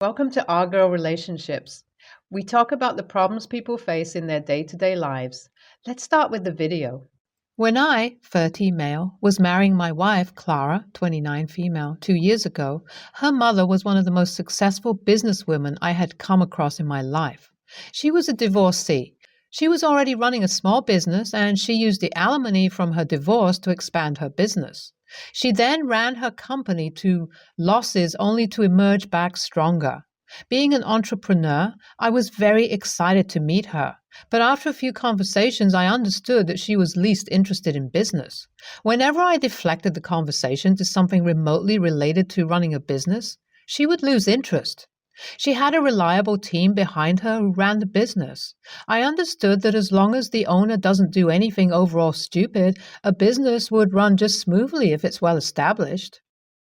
Welcome to Our Girl Relationships. We talk about the problems people face in their day-to-day lives. Let's start with the video. When I, 30 male, was marrying my wife, Clara, 29 female, 2 years ago, her mother was one of the most successful businesswomen I had come across in my life. She was a divorcee. She was already running a small business and she used the alimony from her divorce to expand her business. She then ran her company to losses only to emerge back stronger. Being an entrepreneur, I was very excited to meet her. But after a few conversations, I understood that she was least interested in business. Whenever I deflected the conversation to something remotely related to running a business, she would lose interest. She had a reliable team behind her who ran the business. I understood that as long as the owner doesn't do anything overall stupid, a business would run just smoothly if it's well established.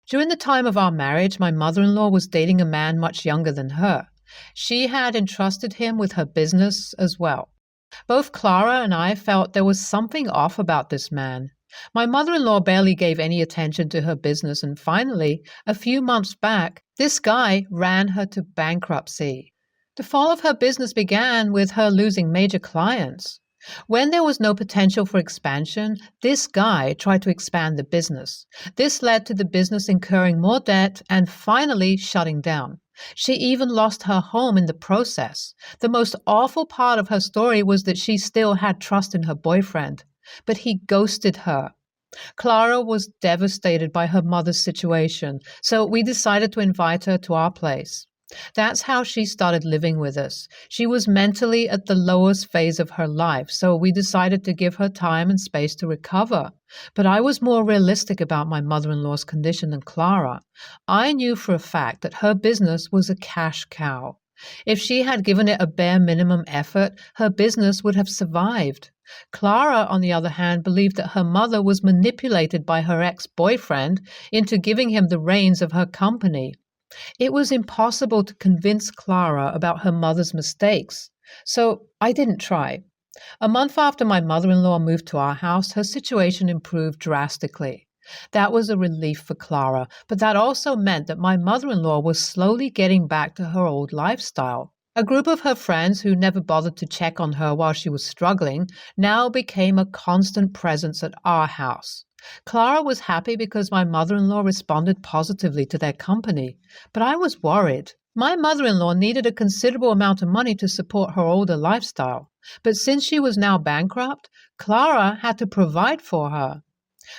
During the time of our marriage, my mother-in-law was dating a man much younger than her. She had entrusted him with her business as well. Both Clara and I felt there was something off about this man. My mother-in-law barely gave any attention to her business, and finally, a few months back, this guy ran her to bankruptcy. The fall of her business began with her losing major clients. When there was no potential for expansion, this guy tried to expand the business. This led to the business incurring more debt and finally shutting down. She even lost her home in the process. The most awful part of her story was that she still had trust in her boyfriend, but he ghosted her. Clara was devastated by her mother's situation, so we decided to invite her to our place. That's how she started living with us. She was mentally at the lowest phase of her life, so we decided to give her time and space to recover. But I was more realistic about my mother-in-law's condition than Clara. I knew for a fact that her business was a cash cow. If she had given it a bare minimum effort, her business would have survived. Clara, on the other hand, believed that her mother was manipulated by her ex-boyfriend into giving him the reins of her company. It was impossible to convince Clara about her mother's mistakes, so I didn't try. A month after my mother-in-law moved to our house, her situation improved drastically. That was a relief for Clara, but that also meant that my mother-in-law was slowly getting back to her old lifestyle. A group of her friends who never bothered to check on her while she was struggling now became a constant presence at our house. Clara was happy because my mother-in-law responded positively to their company, but I was worried. My mother-in-law needed a considerable amount of money to support her older lifestyle, but since she was now bankrupt, Clara had to provide for her.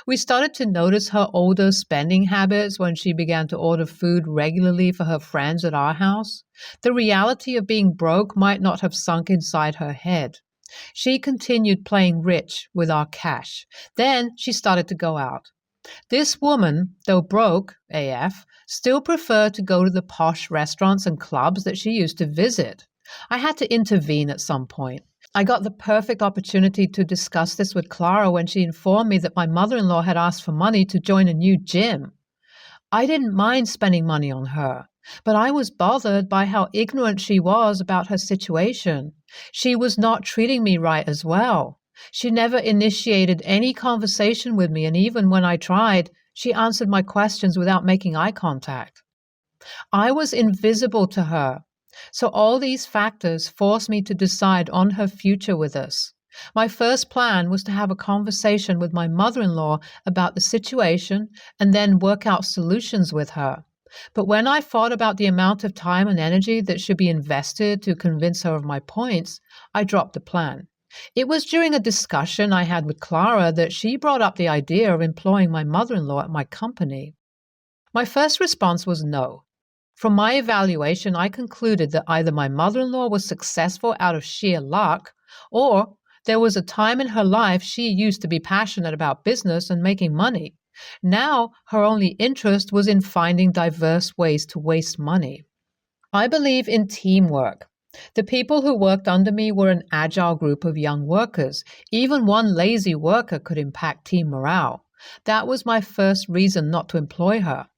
We started to notice her older spending habits when she began to order food regularly for her friends at our house. The reality of being broke might not have sunk inside her head. She continued playing rich with our cash. Then she started to go out. This woman, though broke AF, still preferred to go to the posh restaurants and clubs that she used to visit. I had to intervene at some point. I got the perfect opportunity to discuss this with Clara when she informed me that my mother-in-law had asked for money to join a new gym. I didn't mind spending money on her, but I was bothered by how ignorant she was about her situation. She was not treating me right as well. She never initiated any conversation with me, and even when I tried, she answered my questions without making eye contact. I was invisible to her. So all these factors forced me to decide on her future with us. My first plan was to have a conversation with my mother-in-law about the situation and then work out solutions with her. But when I thought about the amount of time and energy that should be invested to convince her of my points, I dropped the plan. It was during a discussion I had with Clara that she brought up the idea of employing my mother-in-law at my company. My first response was no. From my evaluation, I concluded that either my mother-in-law was successful out of sheer luck, or there was a time in her life she used to be passionate about business and making money. Now, her only interest was in finding diverse ways to waste money. I believe in teamwork. The people who worked under me were an agile group of young workers. Even one lazy worker could impact team morale. That was my first reason not to employ her.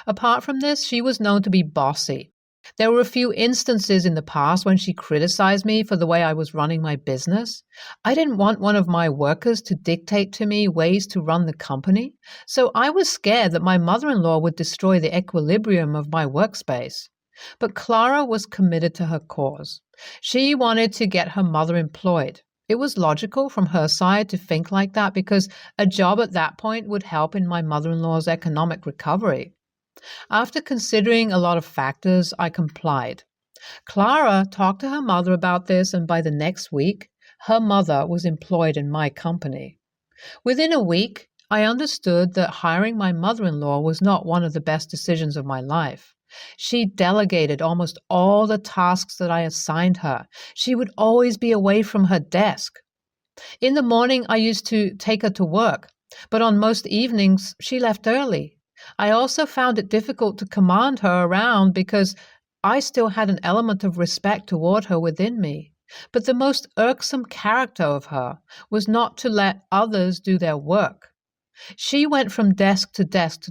Apart from this, she was known to be bossy. There were a few instances in the past when she criticized me for the way I was running my business. I didn't want one of my workers to dictate to me ways to run the company, so I was scared that my mother-in-law would destroy the equilibrium of my workspace. But Clara was committed to her cause. She wanted to get her mother employed. It was logical from her side to think like that because a job at that point would help in my mother-in-law's economic recovery. After considering a lot of factors, I complied. Clara talked to her mother about this, and by the next week, her mother was employed in my company. Within a week, I understood that hiring my mother-in-law was not one of the best decisions of my life. She delegated almost all the tasks that I assigned her. She would always be away from her desk. In the morning, I used to take her to work, but on most evenings, she left early. I also found it difficult to command her around because I still had an element of respect toward her within me. But the most irksome character of her was not to let others do their work. She went from desk to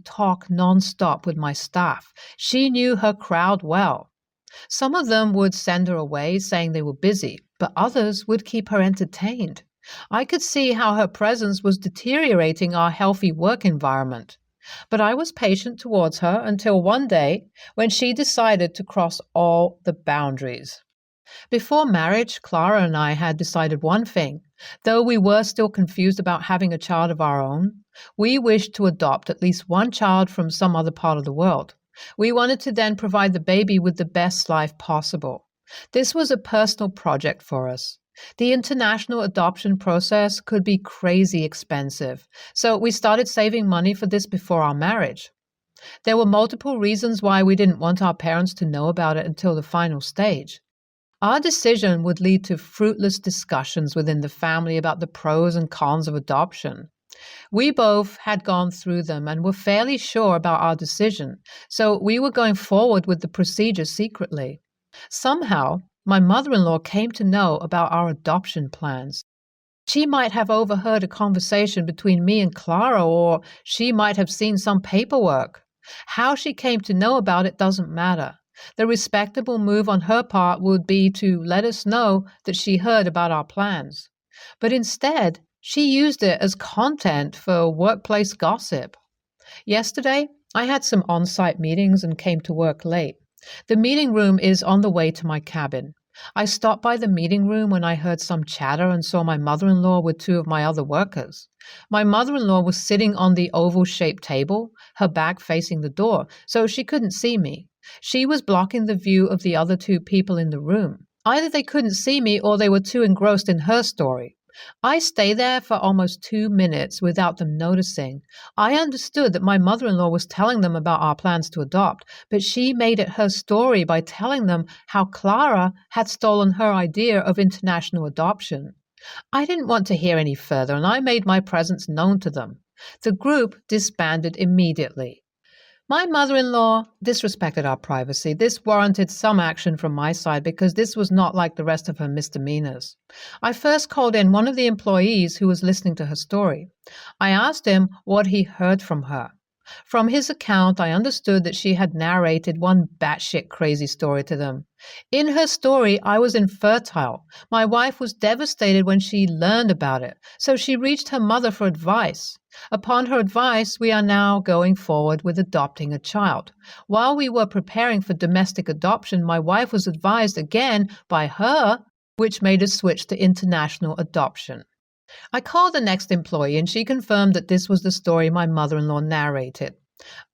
talk nonstop with my staff. She knew her crowd well. Some of them would send her away saying they were busy, but others would keep her entertained. I could see how her presence was deteriorating our healthy work environment. But I was patient towards her until one day when she decided to cross all the boundaries. Before marriage, Clara and I had decided one thing. Though we were still confused about having a child of our own, we wished to adopt at least one child from some other part of the world. We wanted to then provide the baby with the best life possible. This was a personal project for us. The international adoption process could be crazy expensive, so we started saving money for this before our marriage. There were multiple reasons why we didn't want our parents to know about it until the final stage. Our decision would lead to fruitless discussions within the family about the pros and cons of adoption. We both had gone through them and were fairly sure about our decision, so we were going forward with the procedure secretly. Somehow, my mother-in-law came to know about our adoption plans. She might have overheard a conversation between me and Clara, or she might have seen some paperwork. How she came to know about it doesn't matter. The respectable move on her part would be to let us know that she heard about our plans. But instead, she used it as content for workplace gossip. Yesterday, I had some on-site meetings and came to work late. The meeting room is on the way to my cabin. I stopped by the meeting room when I heard some chatter and saw my mother-in-law with two of my other workers. My mother-in-law was sitting on the oval-shaped table, her back facing the door, so she couldn't see me. She was blocking the view of the other two people in the room. Either they couldn't see me or they were too engrossed in her story. I stayed there for almost 2 minutes without them noticing. I understood that my mother-in-law was telling them about our plans to adopt, but she made it her story by telling them how Clara had stolen her idea of international adoption. I didn't want to hear any further, and I made my presence known to them. The group disbanded immediately. My mother-in-law disrespected our privacy. This warranted some action from my side because this was not like the rest of her misdemeanors. I first called in one of the employees who was listening to her story. I asked him what he heard from her. From his account, I understood that she had narrated one batshit crazy story to them. In her story, I was infertile. My wife was devastated when she learned about it, so she reached her mother for advice. Upon her advice, we are now going forward with adopting a child. While we were preparing for domestic adoption, my wife was advised again by her, which made us switch to international adoption. I called the next employee and she confirmed that this was the story my mother-in-law narrated.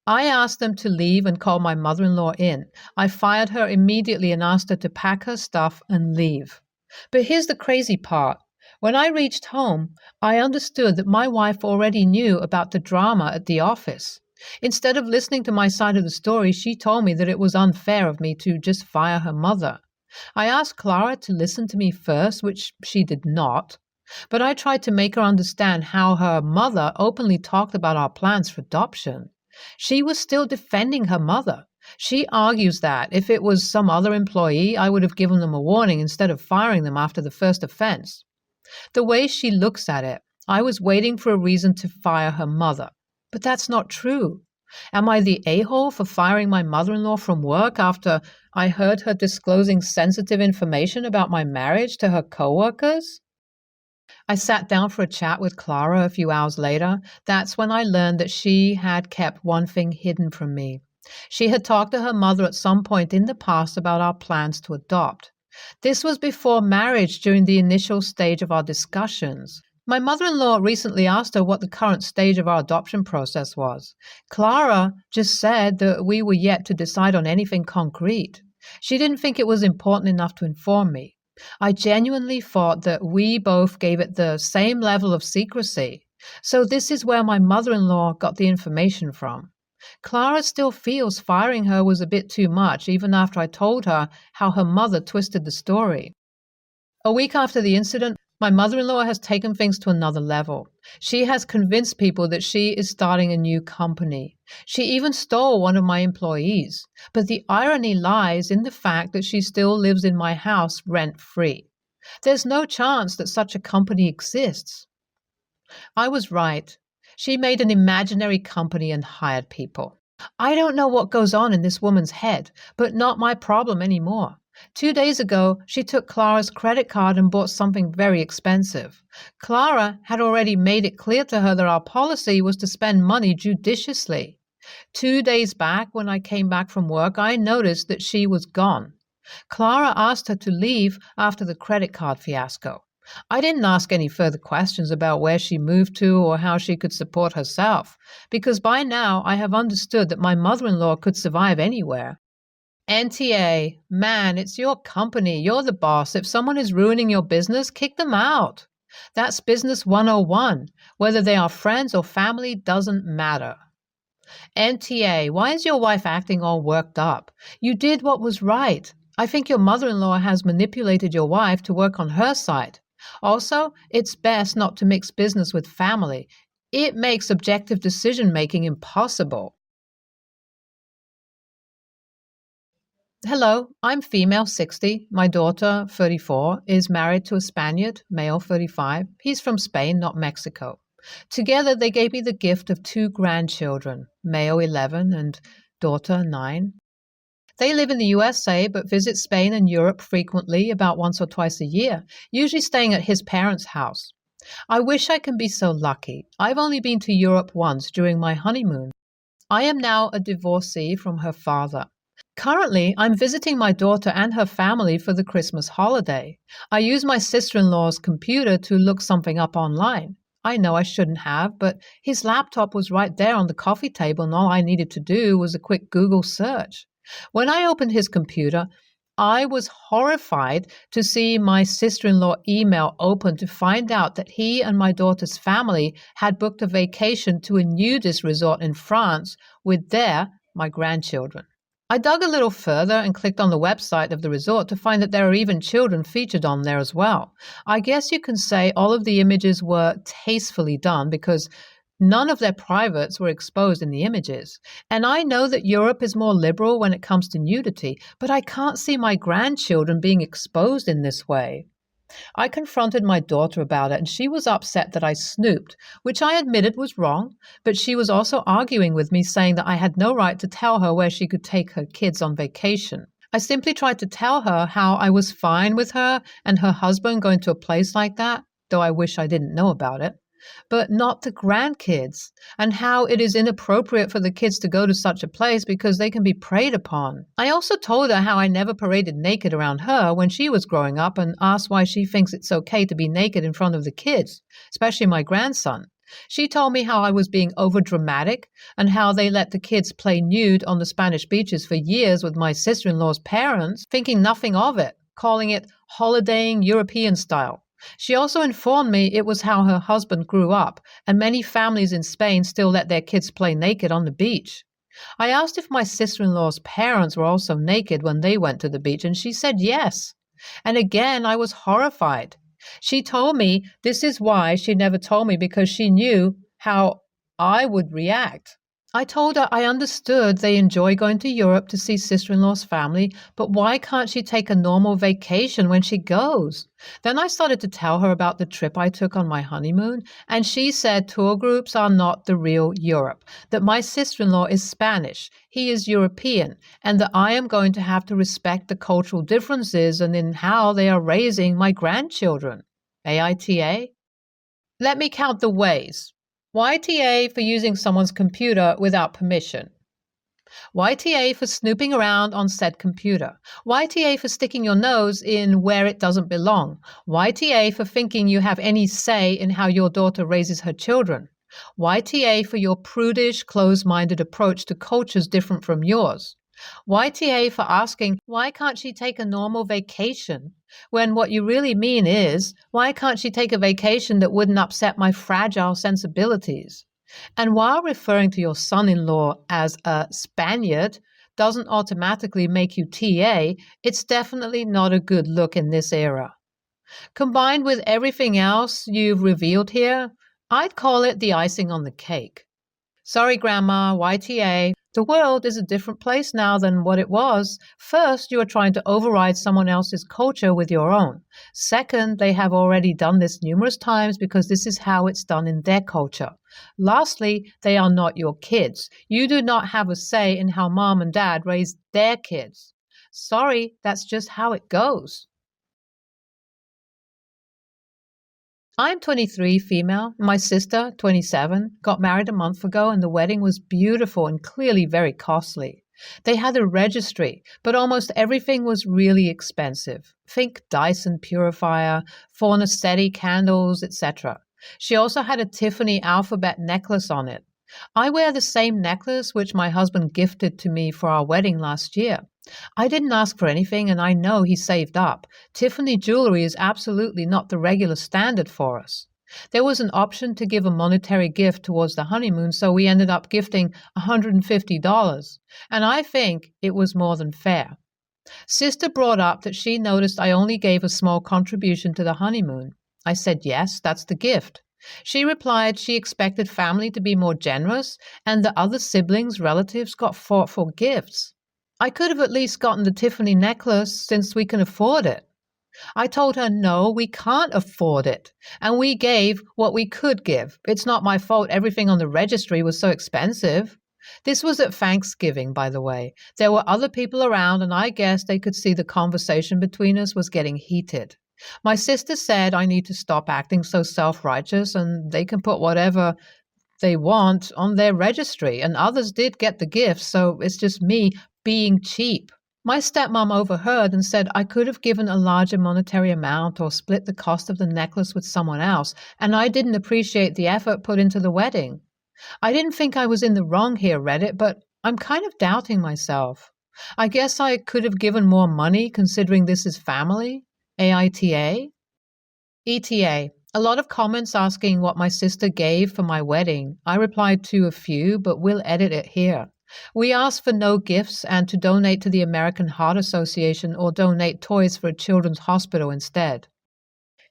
I asked them to leave and call my mother-in-law in. I fired her immediately and asked her to pack her stuff and leave. But here's the crazy part. When I reached home, I understood that my wife already knew about the drama at the office. Instead of listening to my side of the story, she told me that it was unfair of me to just fire her mother. I asked Clara to listen to me first, which she did not. But I tried to make her understand how her mother openly talked about our plans for adoption. She was still defending her mother. She argues that if it was some other employee, I would have given them a warning instead of firing them after the first offense. The way she looks at it, I was waiting for a reason to fire her mother. But that's not true. Am I the a-hole for firing my mother-in-law from work after I heard her disclosing sensitive information about my marriage to her coworkers? I sat down for a chat with Clara a few hours later. That's when I learned that she had kept one thing hidden from me. She had talked to her mother at some point in the past about our plans to adopt. This was before marriage, during the initial stage of our discussions. My mother-in-law recently asked her what the current stage of our adoption process was. Clara just said that we were yet to decide on anything concrete. She didn't think it was important enough to inform me. I genuinely thought that we both gave it the same level of secrecy. So this is where my mother-in-law got the information from. Clara still feels firing her was a bit too much, even after I told her how her mother twisted the story. A week after the incident, my mother-in-law has taken things to another level. She has convinced people that she is starting a new company. She even stole one of my employees. But the irony lies in the fact that she still lives in my house rent-free. There's no chance that such a company exists. I was right. She made an imaginary company and hired people. I don't know what goes on in this woman's head, but not my problem anymore. 2 days ago, she took Clara's credit card and bought something very expensive. Clara had already made it clear to her that our policy was to spend money judiciously. 2 days back, when I came back from work, I noticed that she was gone. Clara asked her to leave after the credit card fiasco. I didn't ask any further questions about where she moved to or how she could support herself, because by now I have understood that my mother-in-law could survive anywhere. NTA, man, it's your company. You're the boss. If someone is ruining your business, kick them out. That's business 101. Whether they are friends or family doesn't matter. NTA, why is your wife acting all worked up? You did what was right. I think your mother-in-law has manipulated your wife to work on her side. Also, it's best not to mix business with family. It makes objective decision-making impossible. Hello, I'm female 60. My daughter, 34, is married to a Spaniard, male 35. He's from Spain, not Mexico. Together, they gave me the gift of 2 grandchildren, male 11 and daughter 9. They live in the USA but visit Spain and Europe frequently, about once or twice a year, usually staying at his parents' house. I wish I can be so lucky. I've only been to Europe once during my honeymoon. I am now a divorcee from her father. Currently, I'm visiting my daughter and her family for the Christmas holiday. I use my sister-in-law's computer to look something up online. I know I shouldn't have, but his laptop was right there on the coffee table and all I needed to do was a quick Google search. When I opened his computer, I was horrified to see my sister-in-law email open to find out that he and my daughter's family had booked a vacation to a nudist resort in France with my grandchildren. I dug a little further and clicked on the website of the resort to find that there are even children featured on there as well. I guess you can say all of the images were tastefully done because none of their privates were exposed in the images. And I know that Europe is more liberal when it comes to nudity, but I can't see my grandchildren being exposed in this way. I confronted my daughter about it, and she was upset that I snooped, which I admitted was wrong, but she was also arguing with me, saying that I had no right to tell her where she could take her kids on vacation. I simply tried to tell her how I was fine with her and her husband going to a place like that, though I wish I didn't know about it, but not the grandkids, and how it is inappropriate for the kids to go to such a place because they can be preyed upon. I also told her how I never paraded naked around her when she was growing up and asked why she thinks it's okay to be naked in front of the kids, especially my grandson. She told me how I was being overdramatic and how they let the kids play nude on the Spanish beaches for years with my sister-in-law's parents, thinking nothing of it, calling it holidaying European style. She also informed me it was how her husband grew up, and many families in Spain still let their kids play naked on the beach. I asked if my sister-in-law's parents were also naked when they went to the beach, and she said yes. And again, I was horrified. She told me this is why she never told me, because she knew how I would react. I told her I understood they enjoy going to Europe to see sister-in-law's family, but why can't she take a normal vacation when she goes? Then I started to tell her about the trip I took on my honeymoon, and she said tour groups are not the real Europe, that my sister-in-law is Spanish, he is European, and that I am going to have to respect the cultural differences and in how they are raising my grandchildren. AITA? Let me count the ways. YTA for using someone's computer without permission. YTA for snooping around on said computer. YTA for sticking your nose in where it doesn't belong. YTA for thinking you have any say in how your daughter raises her children. YTA for your prudish, closed-minded approach to cultures different from yours. YTA for asking, why can't she take a normal vacation? When what you really mean is, why can't she take a vacation that wouldn't upset my fragile sensibilities? And while referring to your son-in-law as a Spaniard doesn't automatically make you TA, it's definitely not a good look in this era. Combined with everything else you've revealed here, I'd call it the icing on the cake. Sorry, Grandma, YTA. The world is a different place now than what it was. First, you are trying to override someone else's culture with your own. Second, they have already done this numerous times because this is how it's done in their culture. Lastly, they are not your kids. You do not have a say in how mom and dad raise their kids. Sorry, that's just how it goes. I'm 23, female. My sister, 27, got married a month ago and the wedding was beautiful and clearly very costly. They had a registry, but almost everything was really expensive. Think Dyson purifier, Fornacetti candles, etc. She also had a Tiffany alphabet necklace on it. I wear the same necklace which my husband gifted to me for our wedding last year. I didn't ask for anything and I know he saved up. Tiffany jewelry is absolutely not the regular standard for us. There was an option to give a monetary gift towards the honeymoon, so we ended up gifting $150, and I think it was more than fair. Sister brought up that she noticed I only gave a small contribution to the honeymoon. I said, yes, that's the gift. She replied she expected family to be more generous and the other siblings, relatives got thoughtful gifts. I could have at least gotten the Tiffany necklace since we can afford it. I told her, no, we can't afford it. And we gave what we could give. It's not my fault everything on the registry was so expensive. This was at Thanksgiving, by the way. There were other people around and I guess they could see the conversation between us was getting heated. My sister said I need to stop acting so self-righteous and they can put whatever they want on their registry. And others did get the gifts, so it's just me being cheap. My stepmom overheard and said I could have given a larger monetary amount or split the cost of the necklace with someone else, and I didn't appreciate the effort put into the wedding. I didn't think I was in the wrong here, Reddit, but I'm kind of doubting myself. I guess I could have given more money considering this is family. AITA? ETA. A lot of comments asking what my sister gave for my wedding. I replied to a few, but we'll edit it here. We asked for no gifts and to donate to the American Heart Association or donate toys for a children's hospital instead.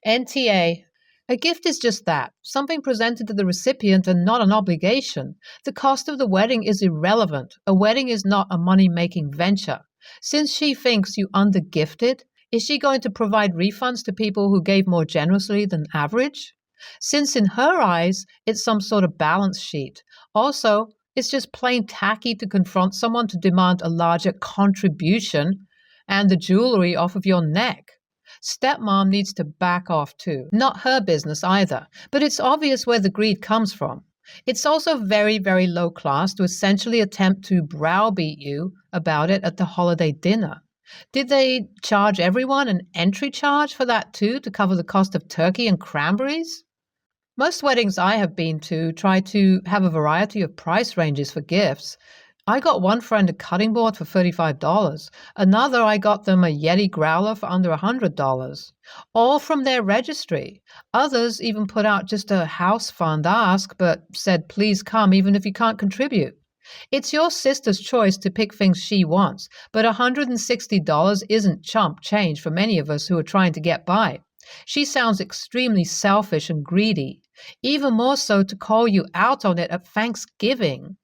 NTA. A gift is just that, something presented to the recipient and not an obligation. The cost of the wedding is irrelevant. A wedding is not a money-making venture. Since she thinks you under-gifted, is she going to provide refunds to people who gave more generously than average? Since in her eyes, it's some sort of balance sheet. Also, it's just plain tacky to confront someone to demand a larger contribution and the jewelry off of your neck. Stepmom needs to back off too. Not her business either, but it's obvious where the greed comes from. It's also very, very low class to essentially attempt to browbeat you about it at the holiday dinner. Did they charge everyone an entry charge for that too, to cover the cost of turkey and cranberries? Most weddings I have been to try to have a variety of price ranges for gifts. I got one friend a cutting board for $35. Another, I got them a Yeti growler for under $100. All from their registry. Others even put out just a house fund ask, but said please come even if you can't contribute. It's your sister's choice to pick things she wants, but $160 isn't chump change for many of us who are trying to get by. She sounds extremely selfish and greedy, even more so to call you out on it at Thanksgiving.